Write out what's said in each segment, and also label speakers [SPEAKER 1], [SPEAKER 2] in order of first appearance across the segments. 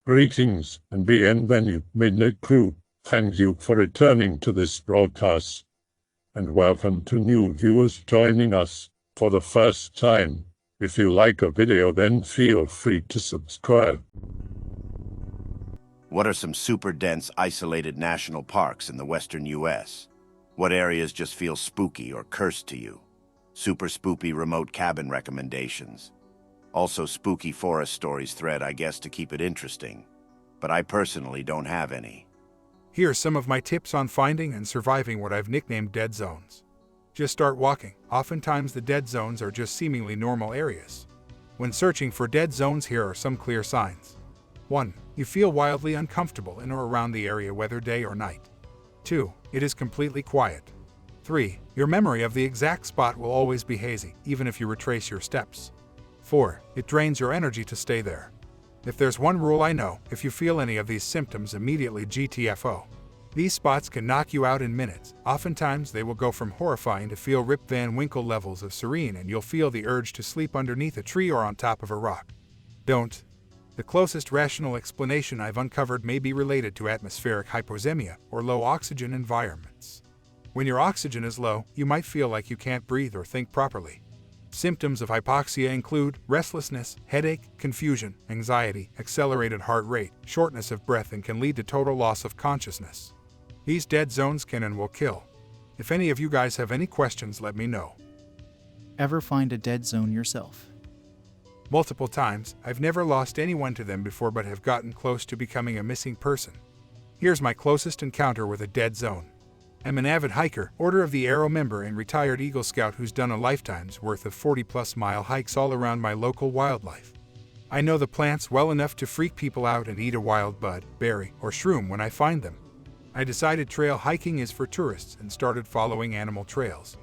[SPEAKER 1] Greetings and bienvenue, Midnight Crew. Thank you for returning to this broadcast. And welcome to new viewers joining us for the first time. If you like a video, then feel free to subscribe.
[SPEAKER 2] What are some super dense, isolated national parks in the western U.S.? What areas just feel spooky or cursed to you? Super spoopy remote cabin recommendations. Also spooky forest stories thread, I guess, to keep it interesting. But I personally don't have any.
[SPEAKER 3] Here's some of my tips on finding and surviving what I've nicknamed dead zones. Just start walking. Oftentimes the dead zones are just seemingly normal areas. When searching for dead zones, here are some clear signs. 1. You feel wildly uncomfortable in or around the area, whether day or night. 2. It is completely quiet. 3. Your memory of the exact spot will always be hazy, even if you retrace your steps. 4. It drains your energy to stay there. If there's one rule I know, if you feel any of these symptoms, immediately GTFO. These spots can knock you out in minutes. Oftentimes they will go from horrifying to feel Rip Van Winkle levels of serene, and you'll feel the urge to sleep underneath a tree or on top of a rock. Don't. The closest rational explanation I've uncovered may be related to atmospheric hypoxemia or low oxygen environments. When your oxygen is low, you might feel like you can't breathe or think properly. Symptoms of hypoxia include restlessness, headache, confusion, anxiety, accelerated heart rate, shortness of breath, and can lead to total loss of consciousness. These dead zones can and will kill. If any of you guys have any questions, let me know.
[SPEAKER 4] Ever find a dead zone yourself?
[SPEAKER 3] Multiple times. I've never lost anyone to them before, but have gotten close to becoming a missing person. Here's my closest encounter with a dead zone. I'm an avid hiker, Order of the Arrow member, and retired Eagle Scout who's done a lifetime's worth of 40-plus mile hikes all around my local wildlife. I know the plants well enough to freak people out and eat a wild bud, berry, or shroom when I find them. I decided trail hiking is for tourists and started following animal trails.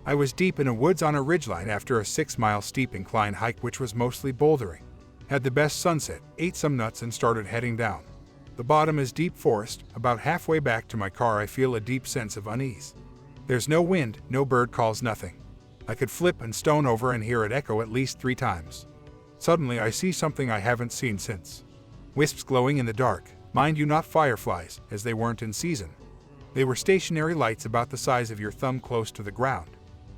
[SPEAKER 3] I was deep in a woods on a ridgeline after a 6-mile steep incline hike, which was mostly bouldering. Had the best sunset, ate some nuts, and started heading down. The bottom is deep forest. About halfway back to my car, I feel a deep sense of unease. There's no wind, no bird calls, nothing. I could flip and stone over and hear it echo at least 3 times. Suddenly I see something I haven't seen since. Wisps glowing in the dark. Mind you, not fireflies, as they weren't in season. They were stationary lights about the size of your thumb close to the ground.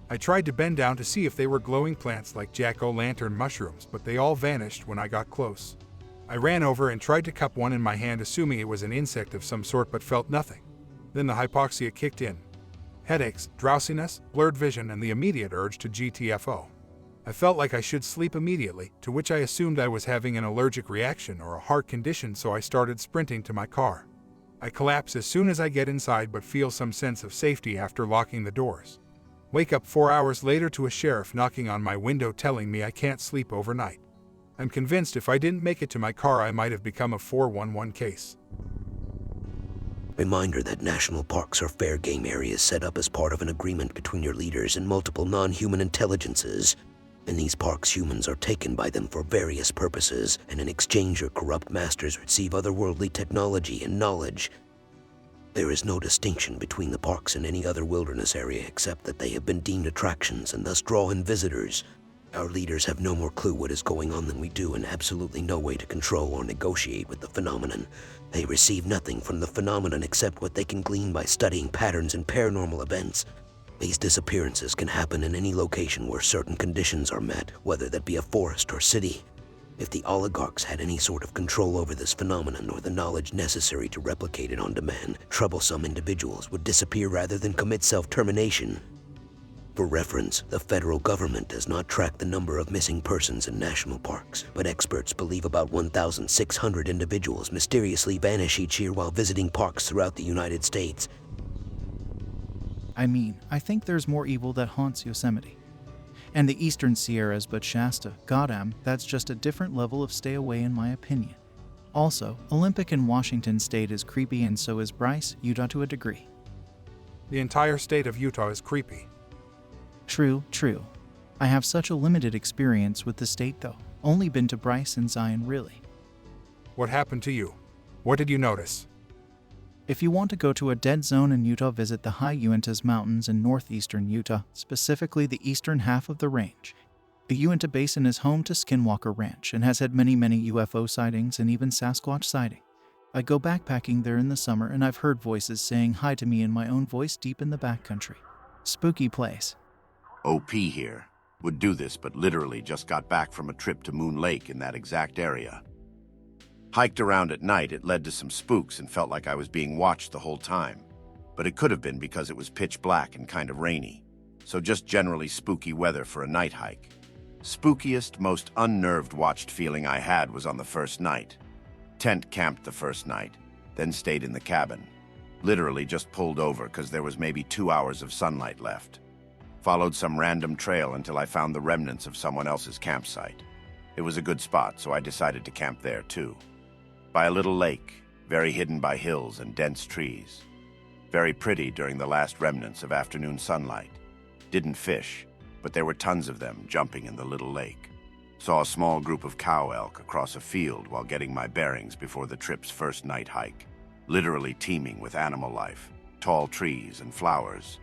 [SPEAKER 3] I tried to bend down to see if they were glowing plants like jack-o'-lantern mushrooms, but they all vanished when I got close. I ran over and tried to cup one in my hand, assuming it was an insect of some sort, but felt nothing. Then the hypoxia kicked in. Headaches, drowsiness, blurred vision, and the immediate urge to GTFO. I felt like I should sleep immediately, to which I assumed I was having an allergic reaction or a heart condition, so I started sprinting to my car. I collapse as soon as I get inside, but feel some sense of safety after locking the doors. Wake up 4 hours later to a sheriff knocking on my window telling me I can't sleep overnight. I'm convinced if I didn't make it to my car, I might have become a 411 case.
[SPEAKER 5] Reminder that national parks are fair game areas set up as part of an agreement between your leaders and multiple non-human intelligences. In these parks, humans are taken by them for various purposes, and in exchange your corrupt masters receive otherworldly technology and knowledge. There is no distinction between the parks and any other wilderness area except that they have been deemed attractions and thus draw in visitors. Our leaders have no more clue what is going on than we do, and absolutely no way to control or negotiate with the phenomenon. They receive nothing from the phenomenon except what they can glean by studying patterns in paranormal events. These disappearances can happen in any location where certain conditions are met, whether that be a forest or city. If the oligarchs had any sort of control over this phenomenon or the knowledge necessary to replicate it on demand, troublesome individuals would disappear rather than commit self-termination. For reference, the federal government does not track the number of missing persons in national parks, but experts believe about 1,600 individuals mysteriously vanish each year while visiting parks throughout the United States.
[SPEAKER 4] I think there's more evil that haunts Yosemite and the eastern Sierras, but Shasta, goddamn, that's just a different level of stay away in my opinion. Also, Olympic in Washington State is creepy, and so is Bryce, Utah, to a degree.
[SPEAKER 3] The entire state of Utah is creepy.
[SPEAKER 4] True. I have such a limited experience with the state though. Only been to Bryce and Zion, really.
[SPEAKER 3] What happened to you? What did you notice?
[SPEAKER 4] If you want to go to a dead zone in Utah, visit the High Uintas Mountains in northeastern Utah, specifically the eastern half of the range. The Uinta Basin is home to Skinwalker Ranch and has had many UFO sightings and even Sasquatch sighting. I go backpacking there in the summer and I've heard voices saying hi to me in my own voice deep in the backcountry. Spooky place.
[SPEAKER 2] OP here. Would do this, but literally just got back from a trip to Moon Lake in that exact area. Hiked around at night, it led to some spooks and felt like I was being watched the whole time. But it could have been because it was pitch black and kind of rainy. So just generally spooky weather for a night hike. Spookiest, most unnerved watched feeling I had was on the first night. Tent camped the first night, then stayed in the cabin. Literally just pulled over because there was maybe 2 hours of sunlight left. Followed some random trail until I found the remnants of someone else's campsite. It was a good spot, so I decided to camp there too. By a little lake, very hidden by hills and dense trees. Very pretty during the last remnants of afternoon sunlight. Didn't fish, but there were tons of them jumping in the little lake. Saw a small group of cow elk across a field while getting my bearings before the trip's first night hike. Literally teeming with animal life, tall trees and flowers.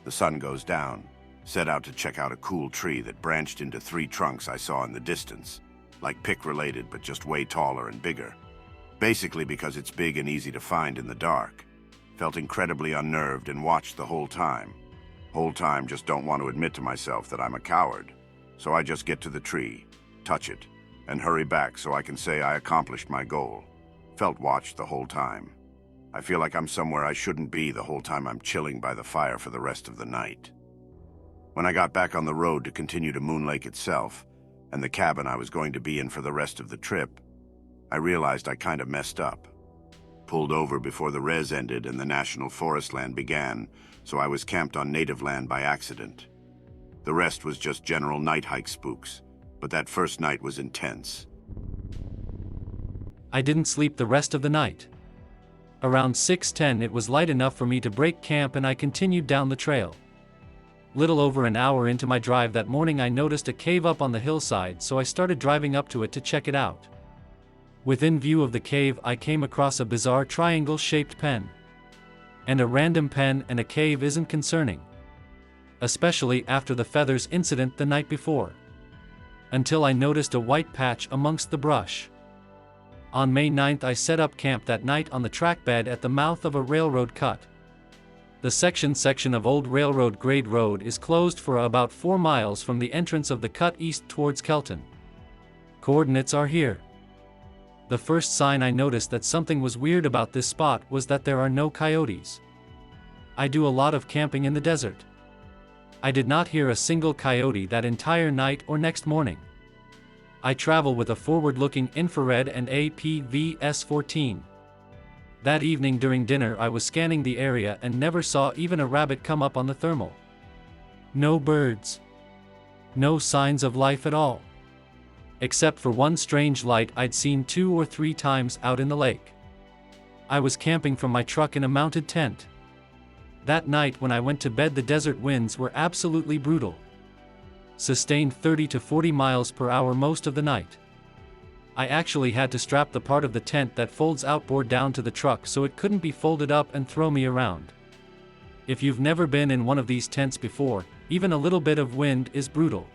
[SPEAKER 2] The sun goes down. Set out to check out a cool tree that branched into 3 trunks I saw in the distance. Like pick-related, but just way taller and bigger. Basically because it's big and easy to find in the dark. Felt incredibly unnerved and watched the whole time. Whole time just don't want to admit to myself that I'm a coward. So I just get to the tree, touch it, and hurry back so I can say I accomplished my goal. Felt watched the whole time. I feel like I'm somewhere I shouldn't be the whole time I'm chilling by the fire for the rest of the night. When I got back on the road to continue to Moon Lake itself, and the cabin I was going to be in for the rest of the trip, I realized I kind of messed up. Pulled over before the res ended and the national forest land began, so I was camped on native land by accident. The rest was just general night hike spooks, but that first night was intense.
[SPEAKER 6] I didn't sleep the rest of the night. Around 6:10 it was light enough for me to break camp and I continued down the trail. Little over an hour into my drive that morning I noticed a cave up on the hillside, so I started driving up to it to check it out. Within view of the cave I came across a bizarre triangle-shaped pen. And a random pen and a cave isn't concerning. Especially after the feathers incident the night before. Until I noticed a white patch amongst the brush. On May 9th I set up camp that night on the track bed at the mouth of a railroad cut. The section of old railroad grade road is closed for about 4 miles from the entrance of the cut east towards Kelton. Coordinates are here. The first sign I noticed that something was weird about this spot was that there are no coyotes. I do a lot of camping in the desert. I did not hear a single coyote that entire night or next morning. I travel with a forward-looking infrared and APV-S14. That evening during dinner I was scanning the area and never saw even a rabbit come up on the thermal. No birds. No signs of life at all. Except for one strange light I'd seen 2 or 3 times out in the lake. I was camping from my truck in a mounted tent. That night when I went to bed the desert winds were absolutely brutal. Sustained 30 to 40 miles per hour most of the night. I actually had to strap the part of the tent that folds outboard down to the truck so it couldn't be folded up and throw me around. If you've never been in one of these tents before, even a little bit of wind is brutal.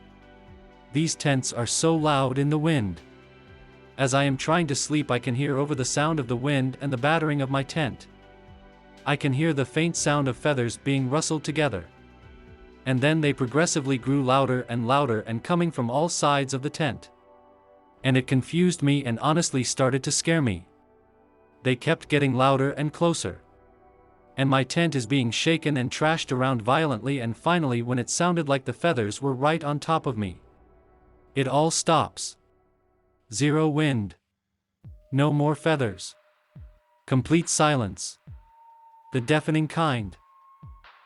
[SPEAKER 6] These tents are so loud in the wind. As I am trying to sleep I can hear over the sound of the wind and the battering of my tent. I can hear the faint sound of feathers being rustled together. And then they progressively grew louder and coming from all sides of the tent. And it confused me and honestly started to scare me. They kept getting louder and closer. And my tent is being shaken and trashed around violently, and finally when it sounded like the feathers were right on top of me. It all stops. Zero wind. No more feathers. Complete silence. The deafening kind.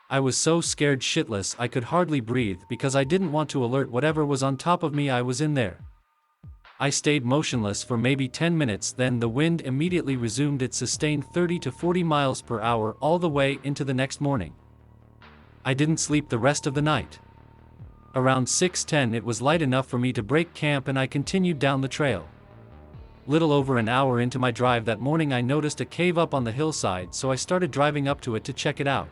[SPEAKER 6] I was so scared shitless I could hardly breathe because I didn't want to alert whatever was on top of me. I was in there. I stayed motionless for maybe 10 minutes, then the wind immediately resumed its sustained 30 to 40 miles per hour all the way into the next morning. I didn't sleep the rest of the night. Around 6:10 it was light enough for me to break camp and I continued down the trail. Little over an hour into my drive that morning I noticed a cave up on the hillside, so I started driving up to it to check it out.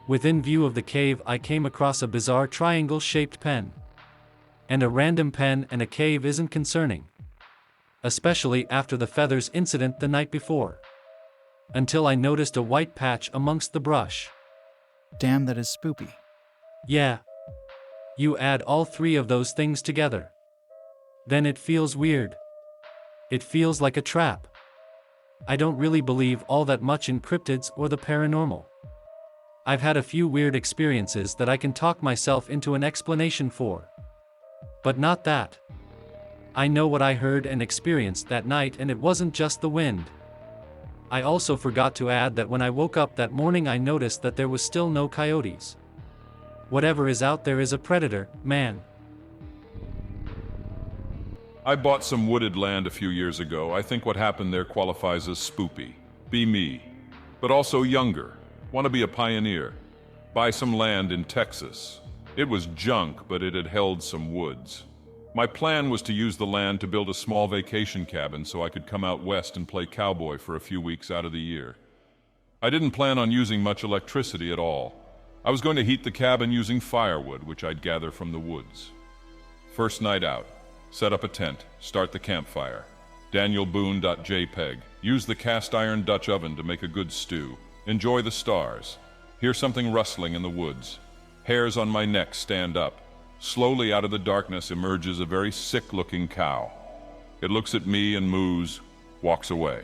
[SPEAKER 6] Within view of the cave I came across a bizarre triangle-shaped pen. And a random pen and a cave isn't concerning. Especially after the feathers incident the night before. Until I noticed a white patch amongst the brush.
[SPEAKER 4] Damn, that is spoopy.
[SPEAKER 6] Yeah. You add all three of those things together. Then it feels weird. It feels like a trap. I don't really believe all that much in cryptids or the paranormal. I've had a few weird experiences that I can talk myself into an explanation for. But not that. I know what I heard and experienced that night, and it wasn't just the wind. I also forgot to add that when I woke up that morning I noticed that there was still no coyotes. Whatever is out there is a predator, man.
[SPEAKER 7] I bought some wooded land a few years ago. I think what happened there qualifies as spoopy. Be me. But also younger. Want to be a pioneer. Buy some land in Texas. It was junk, but it had held some woods. My plan was to use the land to build a small vacation cabin so I could come out west and play cowboy for a few weeks out of the year. I didn't plan on using much electricity at all. I was going to heat the cabin using firewood, which I'd gather from the woods. First night out. Set up a tent, start the campfire. DanielBoone.jpg. Use the cast iron Dutch oven to make a good stew. Enjoy the stars. Hear something rustling in the woods. Hairs on my neck stand up. Slowly out of the darkness emerges a very sick-looking cow. It looks at me and moos, walks away.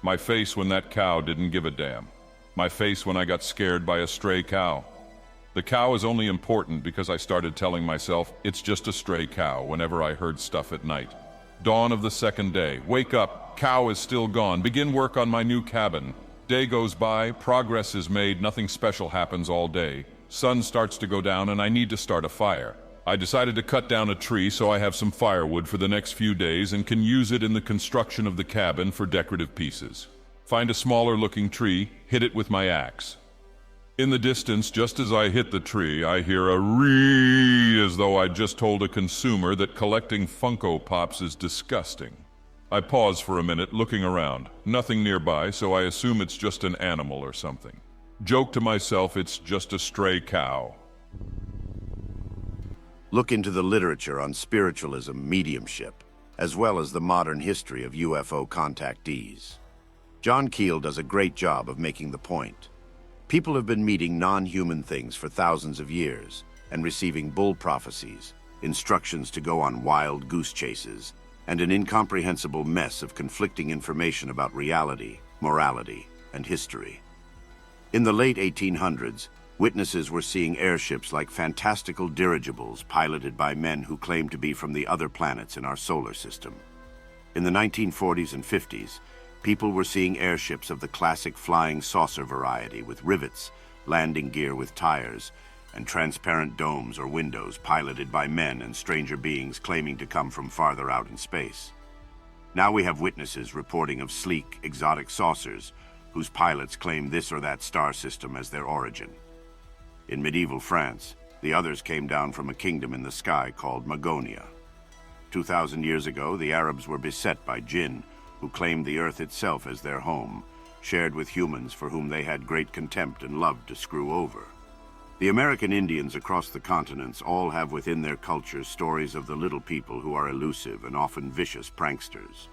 [SPEAKER 7] My face when that cow didn't give a damn. My face when I got scared by a stray cow. The cow is only important because I started telling myself it's just a stray cow whenever I heard stuff at night. Dawn of the second day. Wake up. Cow is still gone. Begin work on my new cabin. Day goes by. Progress is made. Nothing special happens all day. Sun starts to go down and I need to start a fire. I decided to cut down a tree so I have some firewood for the next few days and can use it in the construction of the cabin for decorative pieces. Find a smaller looking tree, hit it with my axe. In the distance, just as I hit the tree, I hear a ree as though I'd just told a consumer that collecting Funko Pops is disgusting. I pause for a minute, looking around. Nothing nearby, so I assume it's just an animal or something. Joke to myself it's just a stray cow.
[SPEAKER 2] Look into the literature on spiritualism, mediumship, as well as the modern history of UFO contactees. John Keel does a great job of making the point. People have been meeting non-human things for thousands of years and receiving bull prophecies, instructions to go on wild goose chases, and an incomprehensible mess of conflicting information about reality, morality, and history. In the late 1800s, witnesses were seeing airships like fantastical dirigibles piloted by men who claimed to be from the other planets in our solar system. In the 1940s and 50s, people were seeing airships of the classic flying saucer variety with rivets, landing gear with tires, and transparent domes or windows piloted by men and stranger beings claiming to come from farther out in space. Now we have witnesses reporting of sleek, exotic saucers whose pilots claim this or that star system as their origin. In medieval France, the others came down from a kingdom in the sky called Magonia. 2,000 years ago, the Arabs were beset by jinn, who claimed the earth itself as their home, shared with humans for whom they had great contempt and loved to screw over. The American Indians across the continents all have within their cultures stories of the little people who are elusive and often vicious pranksters.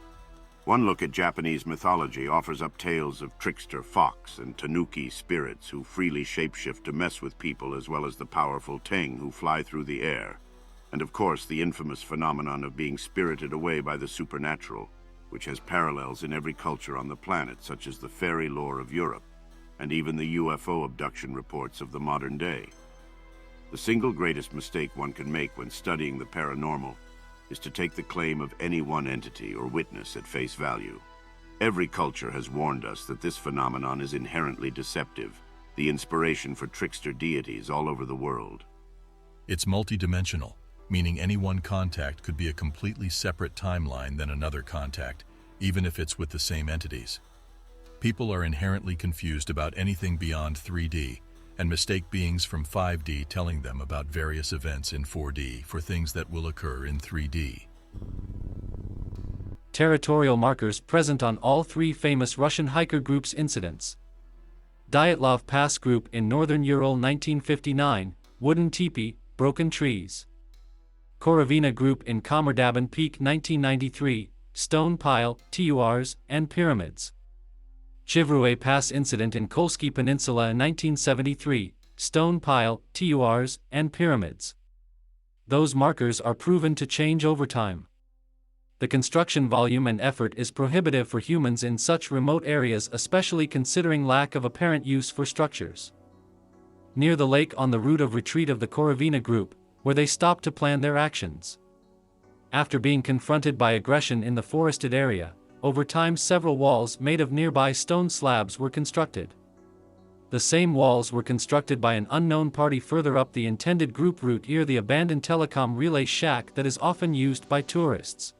[SPEAKER 2] One look at Japanese mythology offers up tales of trickster fox and tanuki spirits who freely shapeshift to mess with people, as well as the powerful Teng who fly through the air, and of course the infamous phenomenon of being spirited away by the supernatural, which has parallels in every culture on the planet, such as the fairy lore of Europe, and even the UFO abduction reports of the modern day. The single greatest mistake one can make when studying the paranormal is to take the claim of any one entity or witness at face value. Every culture has warned us that this phenomenon is inherently deceptive, the inspiration for trickster deities all over the world.
[SPEAKER 8] It's multidimensional, meaning any one contact could be a completely separate timeline than another contact, even if it's with the same entities. People are inherently confused about anything beyond 3D and mistake beings from 5D telling them about various events in 4D for things that will occur in 3D.
[SPEAKER 6] Territorial markers present on all three famous Russian hiker groups' incidents. Dyatlov Pass Group in northern Ural 1959, wooden teepee, broken trees. Korovina Group in Komardaban Peak 1993, Stone Pile, TURs, and Pyramids. Chivrue Pass Incident in Kolsky Peninsula in 1973, Stone Pile, TURs, and Pyramids. Those markers are proven to change over time. The construction volume and effort is prohibitive for humans in such remote areas, especially considering lack of apparent use for structures. Near the lake on the route of retreat of the Korovina Group, where they stopped to plan their actions. After being confronted by aggression in the forested area, over time several walls made of nearby stone slabs were constructed. The same walls were constructed by an unknown party further up the intended group route near the abandoned telecom relay shack that is often used by tourists.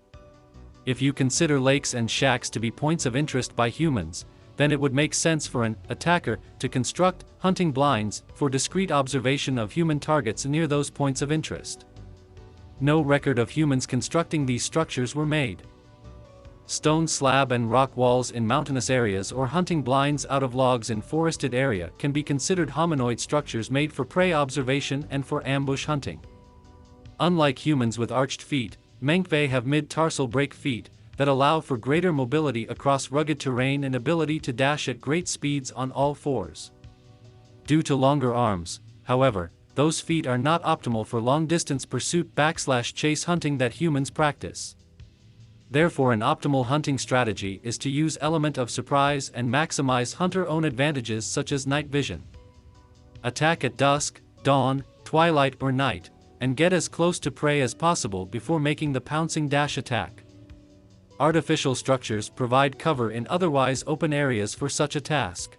[SPEAKER 6] If you consider lakes and shacks to be points of interest by humans, then it would make sense for an attacker to construct hunting blinds for discreet observation of human targets near those points of interest. No record of humans constructing these structures were made. Stone slab and rock walls in mountainous areas or hunting blinds out of logs in forested area can be considered hominoid structures made for prey observation and for ambush hunting. Unlike humans with arched feet, Menkve have mid-tarsal brake feet that allow for greater mobility across rugged terrain and ability to dash at great speeds on all fours. Due to longer arms, however, those feet are not optimal for long-distance pursuit/chase hunting that humans practice. Therefore, an optimal hunting strategy is to use element of surprise and maximize hunter-own advantages such as night vision. Attack at dusk, dawn, twilight or night, and get as close to prey as possible before making the pouncing dash attack. Artificial structures provide cover in otherwise open areas for such a task.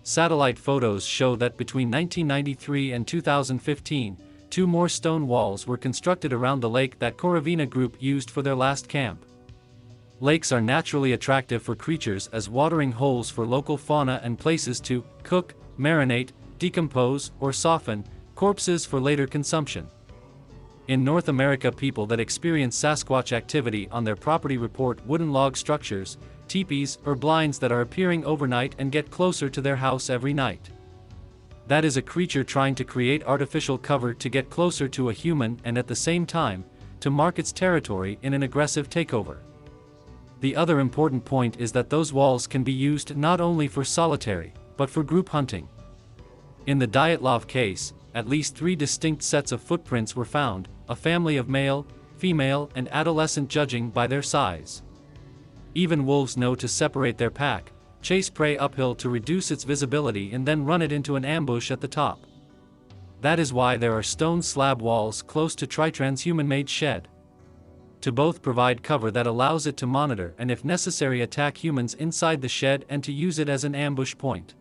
[SPEAKER 6] Satellite photos show that between 1993 and 2015, 2 more stone walls were constructed around the lake that Korovina Group used for their last camp. Lakes are naturally attractive for creatures as watering holes for local fauna and places to cook, marinate, decompose, or soften corpses for later consumption. In North America, people that experience Sasquatch activity on their property report wooden log structures, teepees, or blinds that are appearing overnight and get closer to their house every night. That is a creature trying to create artificial cover to get closer to a human and at the same time, to mark its territory in an aggressive takeover. The other important point is that those walls can be used not only for solitary, but for group hunting. In the Dyatlov case, at least 3 distinct sets of footprints were found, a family of male, female, and adolescent judging by their size. Even wolves know to separate their pack, chase prey uphill to reduce its visibility and then run it into an ambush at the top. That is why there are stone slab walls close to Tritran's human-made shed. To both provide cover that allows it to monitor and if necessary attack humans inside the shed and to use it as an ambush point.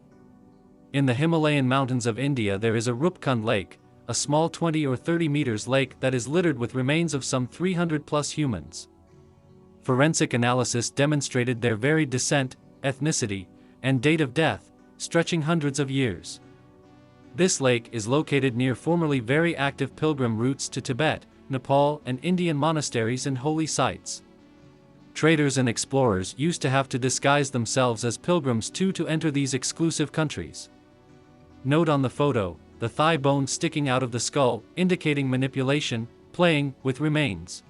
[SPEAKER 6] In the Himalayan mountains of India there is a Rupkund lake, a small 20 or 30 meters lake that is littered with remains of some 300 plus humans. Forensic analysis demonstrated their varied descent, ethnicity, and date of death, stretching hundreds of years. This lake is located near formerly very active pilgrim routes to Tibet, Nepal, and Indian monasteries and holy sites. Traders and explorers used to have to disguise themselves as pilgrims to enter these exclusive countries. Note on the photo, the thigh bone sticking out of the skull, indicating manipulation, playing with remains.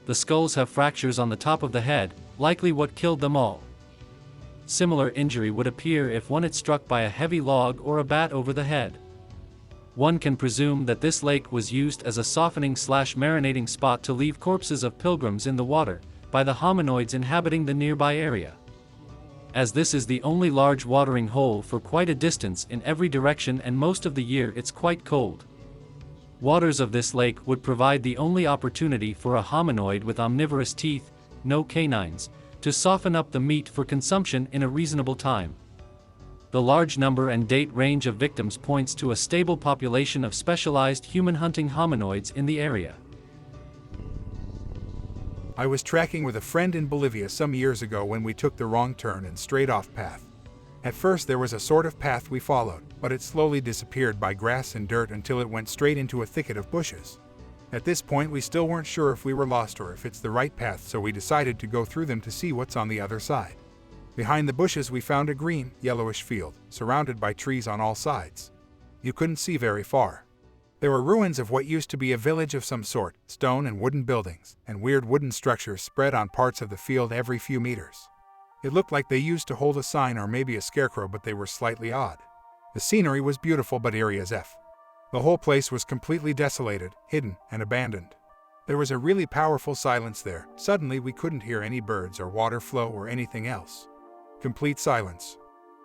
[SPEAKER 6] The skulls have fractures on the top of the head, likely what killed them all. Similar injury would appear if one is struck by a heavy log or a bat over the head. One can presume that this lake was used as a softening/marinating spot to leave corpses of pilgrims in the water, by the hominoids inhabiting the nearby area. As this is the only large watering hole for quite a distance in every direction and most of the year it's quite cold. Waters of this lake would provide the only opportunity for a hominoid with omnivorous teeth, no canines, to soften up the meat for consumption in a reasonable time. The large number and date range of victims points to a stable population of specialized human-hunting hominoids in the area.
[SPEAKER 3] I was tracking with a friend in Bolivia some years ago when we took the wrong turn and strayed off path. At first there was a sort of path we followed, but it slowly disappeared by grass and dirt until it went straight into a thicket of bushes. At this point we still weren't sure if we were lost or if it's the right path, so we decided to go through them to see what's on the other side. Behind the bushes we found a green, yellowish field, surrounded by trees on all sides. You couldn't see very far. There were ruins of what used to be a village of some sort, stone and wooden buildings, and weird wooden structures spread on parts of the field every few meters. It looked like they used to hold a sign or maybe a scarecrow, but they were slightly odd. The scenery was beautiful but eerie as F. The whole place was completely desolated, hidden, and abandoned. There was a really powerful silence there. Suddenly we couldn't hear any birds or water flow or anything else. Complete silence.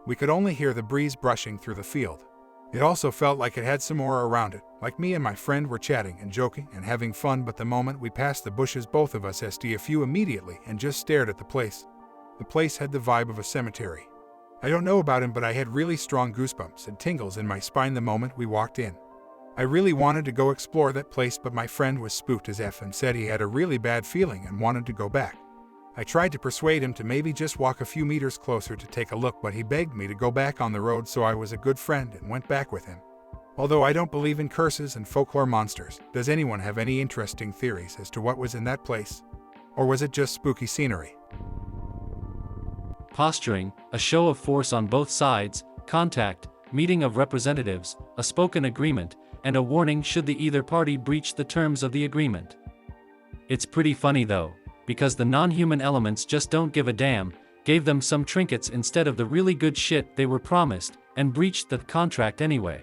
[SPEAKER 3] We could only hear the breeze brushing through the field. It also felt like it had some aura around it, like me and my friend were chatting and joking and having fun, but the moment we passed the bushes both of us STFU immediately and just stared at the place. The place had the vibe of a cemetery. I don't know about him, but I had really strong goosebumps and tingles in my spine the moment we walked in. I really wanted to go explore that place, but my friend was spooked as F and said he had a really bad feeling and wanted to go back. I tried to persuade him to maybe just walk a few meters closer to take a look, but he begged me to go back on the road, so I was a good friend and went back with him. Although I don't believe in curses and folklore monsters, does anyone have any interesting theories as to what was in that place? Or was it just spooky scenery?
[SPEAKER 6] Posturing, a show of force on both sides, contact, meeting of representatives, a spoken agreement, and a warning should the either party breach the terms of the agreement. It's pretty funny though, because the non-human elements just don't give a damn, gave them some trinkets instead of the really good shit they were promised, and breached the contract anyway.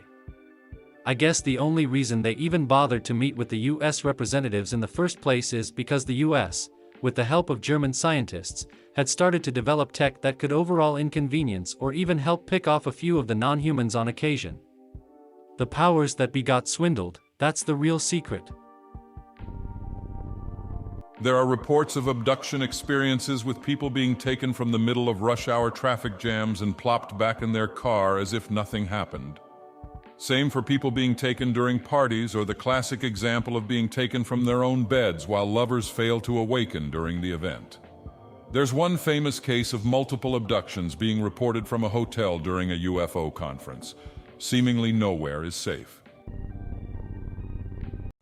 [SPEAKER 6] I guess the only reason they even bothered to meet with the US representatives in the first place is because the US, with the help of German scientists, had started to develop tech that could overall inconvenience or even help pick off a few of the non-humans on occasion. The powers that be got swindled, that's the real secret.
[SPEAKER 7] There are reports of abduction experiences with people being taken from the middle of rush hour traffic jams and plopped back in their car as if nothing happened. Same for people being taken during parties, or the classic example of being taken from their own beds while lovers fail to awaken during the event. There's one famous case of multiple abductions being reported from a hotel during a UFO conference. Seemingly nowhere is safe.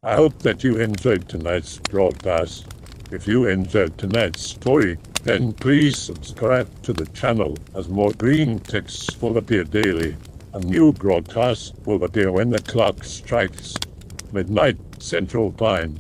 [SPEAKER 1] I hope that you enjoyed tonight's broadcast. If you enjoyed tonight's story, then please subscribe to the channel, as more green texts will appear daily. A new broadcast will appear when the clock strikes midnight Central Time.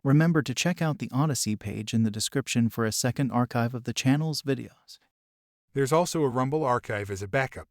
[SPEAKER 4] Remember to check out the Odyssey page in the description for a second archive of the channel's videos.
[SPEAKER 3] There's also a Rumble archive as a backup,